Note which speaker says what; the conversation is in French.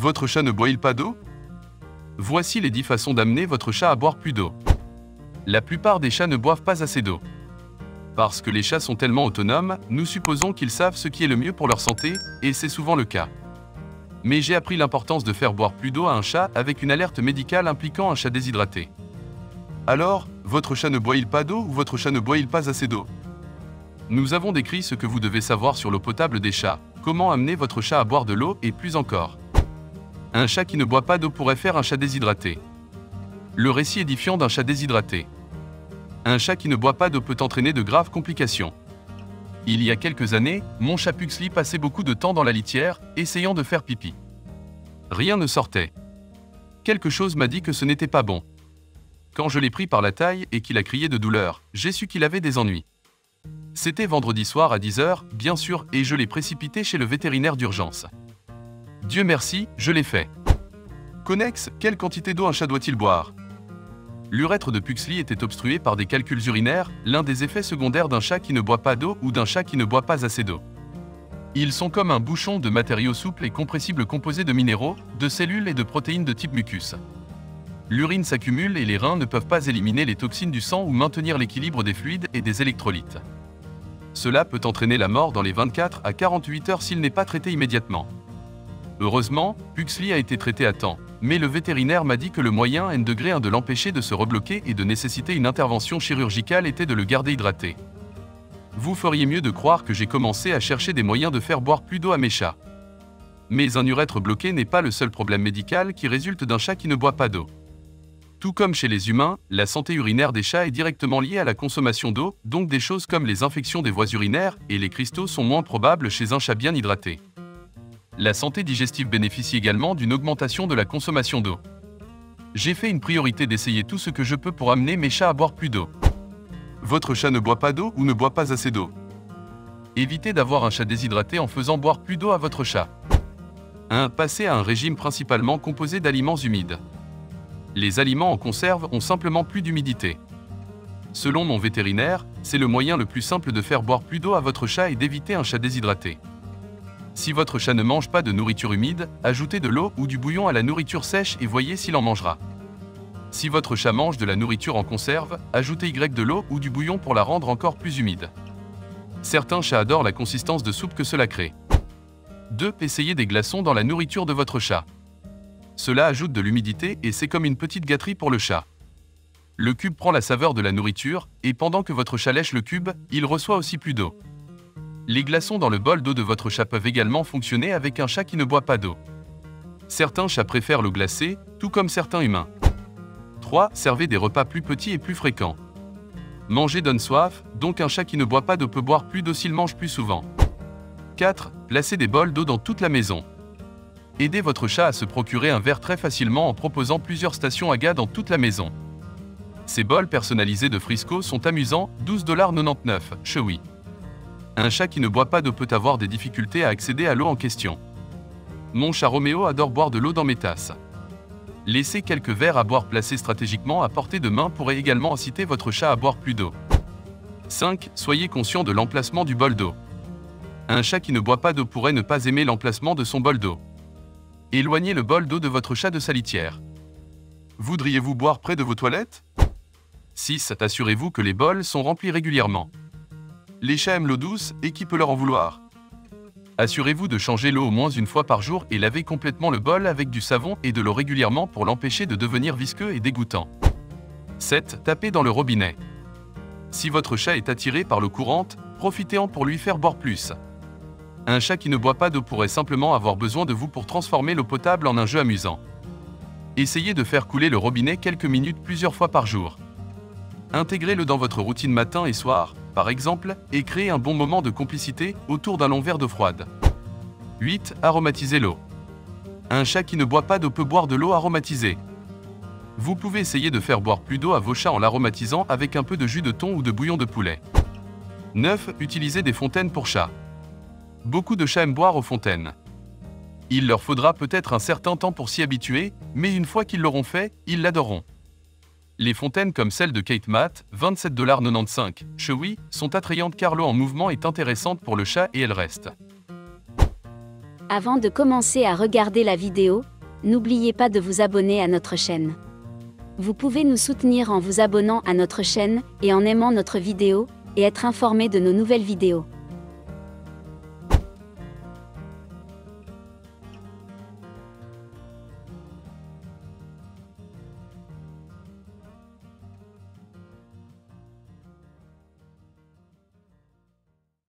Speaker 1: Votre chat ne boit-il pas d'eau? Voici les 10 façons d'amener votre chat à boire plus d'eau. La plupart des chats ne boivent pas assez d'eau. Parce que les chats sont tellement autonomes, nous supposons qu'ils savent ce qui est le mieux pour leur santé, et c'est souvent le cas. Mais j'ai appris l'importance de faire boire plus d'eau à un chat avec une alerte médicale impliquant un chat déshydraté. Alors, votre chat ne boit-il pas d'eau ou votre chat ne boit-il pas assez d'eau? Nous avons décrit ce que vous devez savoir sur l'eau potable des chats, comment amener votre chat à boire de l'eau et plus encore. Un chat qui ne boit pas d'eau pourrait faire un chat déshydraté. Le récit édifiant d'un chat déshydraté. Un chat qui ne boit pas d'eau peut entraîner de graves complications. Il y a quelques années, mon chat Puxley passait beaucoup de temps dans la litière, essayant de faire pipi. Rien ne sortait. Quelque chose m'a dit que ce n'était pas bon. Quand je l'ai pris par la taille et qu'il a crié de douleur, j'ai su qu'il avait des ennuis. C'était vendredi soir à 10 h, bien sûr, et je l'ai précipité chez le vétérinaire d'urgence. Dieu merci, je l'ai fait. Connex, quelle quantité d'eau un chat doit-il boire? L'urètre de Puxley était obstrué par des calculs urinaires, l'un des effets secondaires d'un chat qui ne boit pas d'eau ou d'un chat qui ne boit pas assez d'eau. Ils sont comme un bouchon de matériaux souples et compressibles composés de minéraux, de cellules et de protéines de type mucus. L'urine s'accumule et les reins ne peuvent pas éliminer les toxines du sang ou maintenir l'équilibre des fluides et des électrolytes. Cela peut entraîner la mort dans les 24 à 48 heures s'il n'est pas traité immédiatement. Heureusement, Puxley a été traité à temps, mais le vétérinaire m'a dit que le moyen N-1 de l'empêcher de se rebloquer et de nécessiter une intervention chirurgicale était de le garder hydraté. Vous feriez mieux de croire que j'ai commencé à chercher des moyens de faire boire plus d'eau à mes chats. Mais un urètre bloqué n'est pas le seul problème médical qui résulte d'un chat qui ne boit pas d'eau. Tout comme chez les humains, la santé urinaire des chats est directement liée à la consommation d'eau, donc des choses comme les infections des voies urinaires et les cristaux sont moins probables chez un chat bien hydraté. La santé digestive bénéficie également d'une augmentation de la consommation d'eau. J'ai fait une priorité d'essayer tout ce que je peux pour amener mes chats à boire plus d'eau. Votre chat ne boit pas d'eau ou ne boit pas assez d'eau? Évitez d'avoir un chat déshydraté en faisant boire plus d'eau à votre chat. 1. Passez à un régime principalement composé d'aliments humides. Les aliments en conserve ont simplement plus d'humidité. Selon mon vétérinaire, c'est le moyen le plus simple de faire boire plus d'eau à votre chat et d'éviter un chat déshydraté. Si votre chat ne mange pas de nourriture humide, ajoutez de l'eau ou du bouillon à la nourriture sèche et voyez s'il en mangera. Si votre chat mange de la nourriture en conserve, ajoutez de l'eau ou du bouillon pour la rendre encore plus humide. Certains chats adorent la consistance de soupe que cela crée. 2. Essayez des glaçons dans la nourriture de votre chat. Cela ajoute de l'humidité et c'est comme une petite gâterie pour le chat. Le cube prend la saveur de la nourriture, et pendant que votre chat lèche le cube, il reçoit aussi plus d'eau. Les glaçons dans le bol d'eau de votre chat peuvent également fonctionner avec un chat qui ne boit pas d'eau. Certains chats préfèrent l'eau glacée, tout comme certains humains. 3. Servez des repas plus petits et plus fréquents. Manger donne soif, donc un chat qui ne boit pas d'eau peut boire plus d'eau s'il mange plus souvent. 4. Placez des bols d'eau dans toute la maison. Aidez votre chat à se procurer un verre très facilement en proposant plusieurs stations AGA dans toute la maison. Ces bols personnalisés de Frisco sont amusants, 12,99 $, Chewy. Un chat qui ne boit pas d'eau peut avoir des difficultés à accéder à l'eau en question. Mon chat Roméo adore boire de l'eau dans mes tasses. Laisser quelques verres à boire placés stratégiquement à portée de main pourrait également inciter votre chat à boire plus d'eau. 5. Soyez conscient de l'emplacement du bol d'eau. Un chat qui ne boit pas d'eau pourrait ne pas aimer l'emplacement de son bol d'eau. Éloignez le bol d'eau de votre chat de sa litière. Voudriez-vous boire près de vos toilettes? 6. Assurez-vous que les bols sont remplis régulièrement. Les chats aiment l'eau douce, et qui peut leur en vouloir? Assurez-vous de changer l'eau au moins une fois par jour et lavez complètement le bol avec du savon et de l'eau régulièrement pour l'empêcher de devenir visqueux et dégoûtant. 7. Tapez dans le robinet. Si votre chat est attiré par l'eau courante, profitez-en pour lui faire boire plus. Un chat qui ne boit pas d'eau pourrait simplement avoir besoin de vous pour transformer l'eau potable en un jeu amusant. Essayez de faire couler le robinet quelques minutes plusieurs fois par jour. Intégrez-le dans votre routine matin et soir, par exemple, et créez un bon moment de complicité autour d'un long verre d'eau froide. 8. Aromatisez l'eau. Un chat qui ne boit pas d'eau peut boire de l'eau aromatisée. Vous pouvez essayer de faire boire plus d'eau à vos chats en l'aromatisant avec un peu de jus de thon ou de bouillon de poulet. 9. Utilisez des fontaines pour chats. Beaucoup de chats aiment boire aux fontaines. Il leur faudra peut-être un certain temps pour s'y habituer, mais une fois qu'ils l'auront fait, ils l'adoreront. Les fontaines comme celle de Kate Matt, 27,95 $, Chewy, sont attrayantes car l'eau en mouvement est intéressante pour le chat et elle reste.
Speaker 2: Avant de commencer à regarder la vidéo, n'oubliez pas de vous abonner à notre chaîne. Vous pouvez nous soutenir en vous abonnant à notre chaîne et en aimant notre vidéo, et être informé de nos nouvelles vidéos.